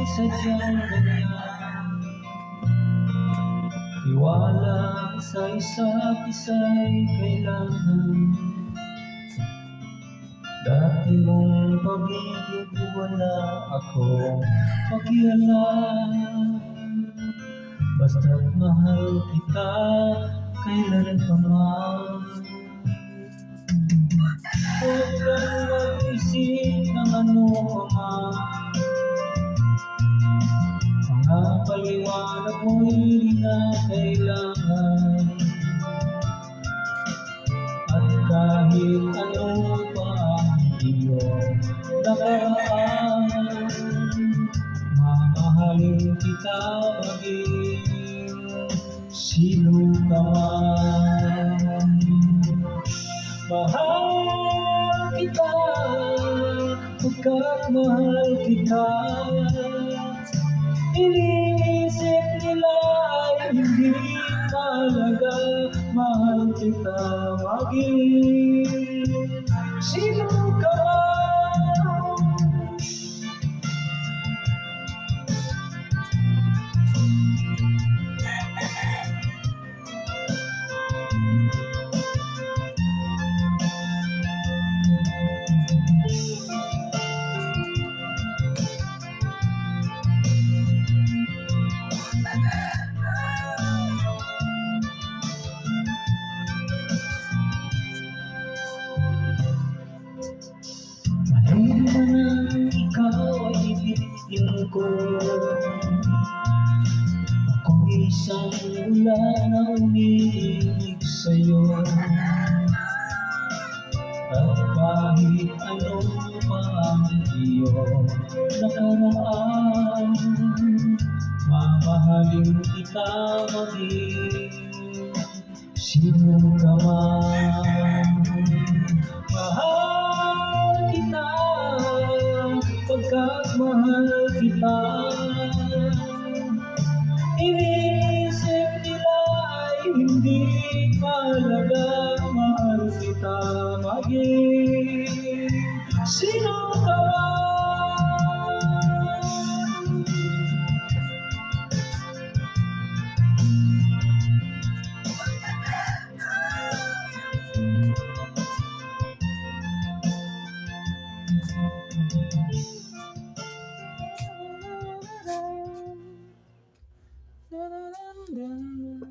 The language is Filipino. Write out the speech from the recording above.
sadyang ganyan. Tiwala sa isa't isa'y kailangan. Dati mong pag-ibig wala akong pakialam. Basta't mahal kita kailan pa man. Huwag kang mag-isip ng ano pa man. Mga paliwanag mo'y di na kailangan. At kahit ano pa ang iyong nakaraan, mamahalin kita maging sino ka man. Mahal kita pagkat mahal kita. Iniisip nila ay hindi mahalaga. Mahal kita maging sino ka man. Mahirap na ikaw ay ibigin ko. Ako'y isang wala na umiibig sa'yo. At kahit ano pa ang iyong nakaraan, mamahalin kita maging sino ka man. Mahal kita pagkat mahal kita. Iniisip nila ay hindi mahalaga. Mahal kita maging sino